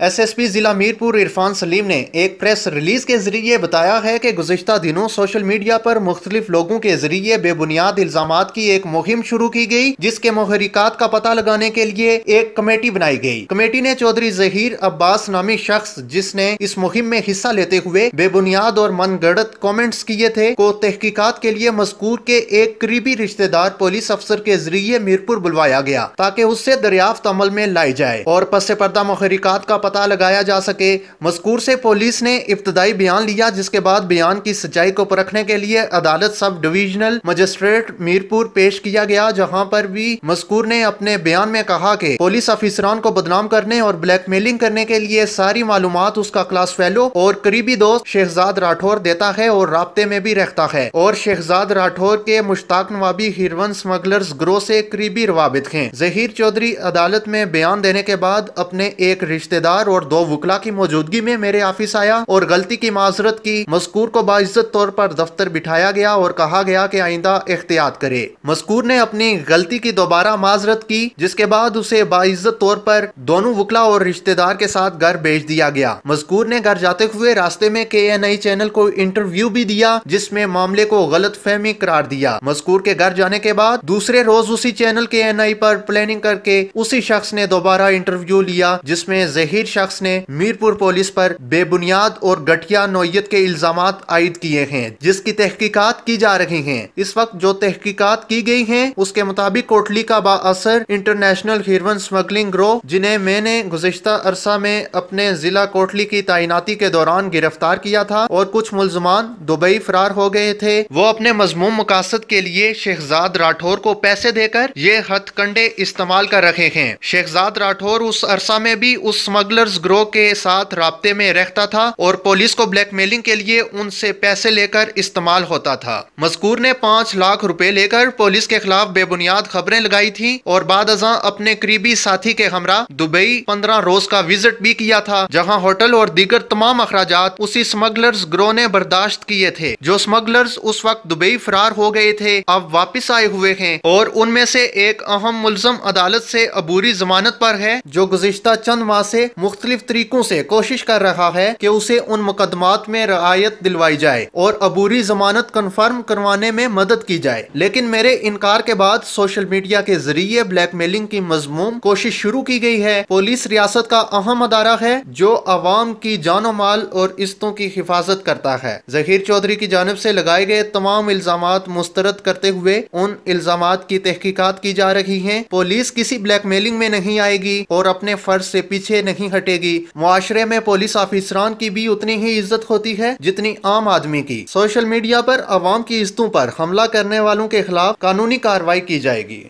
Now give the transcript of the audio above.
SSP जिला मीरपुर इरफान सलीम ने एक प्रेस रिलीज के जरिए बताया है कि गुज़िश्ता दिनों सोशल मीडिया पर मुख्तलिफ लोगों के जरिए बेबुनियाद इल्जामात की एक मुहिम शुरू की गई, जिसके मुहर्रिकात का पता लगाने के लिए एक कमेटी बनाई गई। कमेटी ने चौधरी जहीर अब्बास नामी शख्स, जिसने इस मुहिम में हिस्सा लेते हुए बेबुनियाद और मनगढ़ंत कमेंट्स किए थे, को तहकीकात के लिए मज़कूर के एक करीबी रिश्तेदार पुलिस अफसर के जरिए मीरपुर बुलवाया गया, ताकि उससे दरियाफ्त अमल में लाई जाए और पस पर्दा मुहर्रिकात का पता लगाया जा सके। मज़कूर से पुलिस ने इब्तदाई बयान लिया, जिसके बाद बयान की सच्चाई को परखने के लिए अदालत सब डिविजनल मजिस्ट्रेट मीरपुर पेश किया गया, जहां पर भी मज़कूर ने अपने बयान में कहा कि पुलिस अफसरान को बदनाम करने और ब्लैकमेलिंग करने के लिए सारी मालूमात उसका क्लास फेलो और करीबी दोस्त शहजाद राठौर देता है और राब्ते में भी रहता है, और शहजाद राठौर के मुश्ताक नवाबी हिरवन स्मगलर्स ग्रोह से करीबी रवाबित हैं। जहीर चौधरी अदालत में बयान देने के बाद अपने एक रिश्तेदार और 2 वकला की मौजूदगी में मेरे ऑफिस आया और गलती की माजरत की। मज़कूर को बाइज्जत तौर पर दफ्तर बिठाया गया और कहा गया कि आइंदा एहतियात करे। मज़कूर ने अपनी गलती की दोबारा माजरत की, जिसके बाद उसे बाइज्जत तौर पर दोनों वकला और रिश्तेदार के साथ घर भेज दिया गया। मज़कूर ने घर जाते हुए रास्ते में KNI चैनल को इंटरव्यू भी दिया, जिसमें मामले को गलत फहमी करार दिया। मज़कूर के घर जाने के बाद दूसरे रोज उसी चैनल KNI पर प्लानिंग करके उसी शख्स ने दोबारा इंटरव्यू लिया, जिसमें जहीर शख्स ने मीरपुर पुलिस पर बेबुनियाद और घटिया नौयत के इल्जामात आयद किए हैं, जिसकी तहकीकात की जा रही हैं। इस वक्त जो तहकीकात की गई हैं, उसके मुताबिक कोटली का बाअसर इंटरनेशनल हिरवन स्मगलिंग ग्रोह, जिन्हें मैंने गुज़िश्ता अरसा में अपने जिला कोटली की तैनाती के दौरान गिरफ्तार किया था और कुछ मुल्ज़मान दुबई फरार हो गए थे, वो अपने मज़मूम मकासद के लिए शहजाद राठौर को पैसे देकर ये हथकंडे इस्तेमाल कर रहे हैं। शहजाद राठौर उस अरसा में भी उस स्मगलर्स ग्रोह के साथ राब्ते में रहता था और पुलिस को ब्लैकमेलिंग के लिए उनसे पैसे लेकर इस्तेमाल होता था। मज़कूर ने 5 लाख रुपए लेकर पुलिस के खिलाफ बेबुनियाद खबरें लगाई थी और बाद अज़ां अपने करीबी साथी के हमरा दुबई 15 रोज का विजिट भी किया था, जहां होटल और दीगर तमाम अखराजात उसी स्मगलर्स ग्रोह ने बर्दाश्त किए थे। जो स्मगलर्स उस वक्त दुबई फरार हो गए थे, अब वापिस आए हुए हैं और उनमें से एक अहम मुल्ज़म अदालत से अबूरी जमानत पर है, जो गुज़िश्ता चंद माह से मुख्तलिफ तरीकों से कोशिश कर रहा है कि उसे उन मुकदमात में रियायत दिलवाई जाए और अबूरी जमानत कन्फर्म करवाने में मदद की जाए। लेकिन मेरे इनकार के बाद सोशल मीडिया के जरिए ब्लैकमेलिंग की मजमूम कोशिश शुरू की गई है। पुलिस रियासत का अहम अदारा है जो अवाम की जानो माल और इज्जतों की हिफाजत करता है। जहीर चौधरी की जानिब से लगाए गए तमाम इल्जामात मुस्तरद करते हुए उन इल्जामात की तहकीकात की जा रही है। पुलिस किसी ब्लैकमेलिंग में नहीं आएगी और अपने फर्ज से पीछे नहीं हटेगी। मुआशरे में पुलिस ऑफिसरान की भी उतनी ही इज्जत होती है जितनी आम आदमी की। सोशल मीडिया पर अवाम की इज्जतों पर हमला करने वालों के खिलाफ कानूनी कार्रवाई की जाएगी।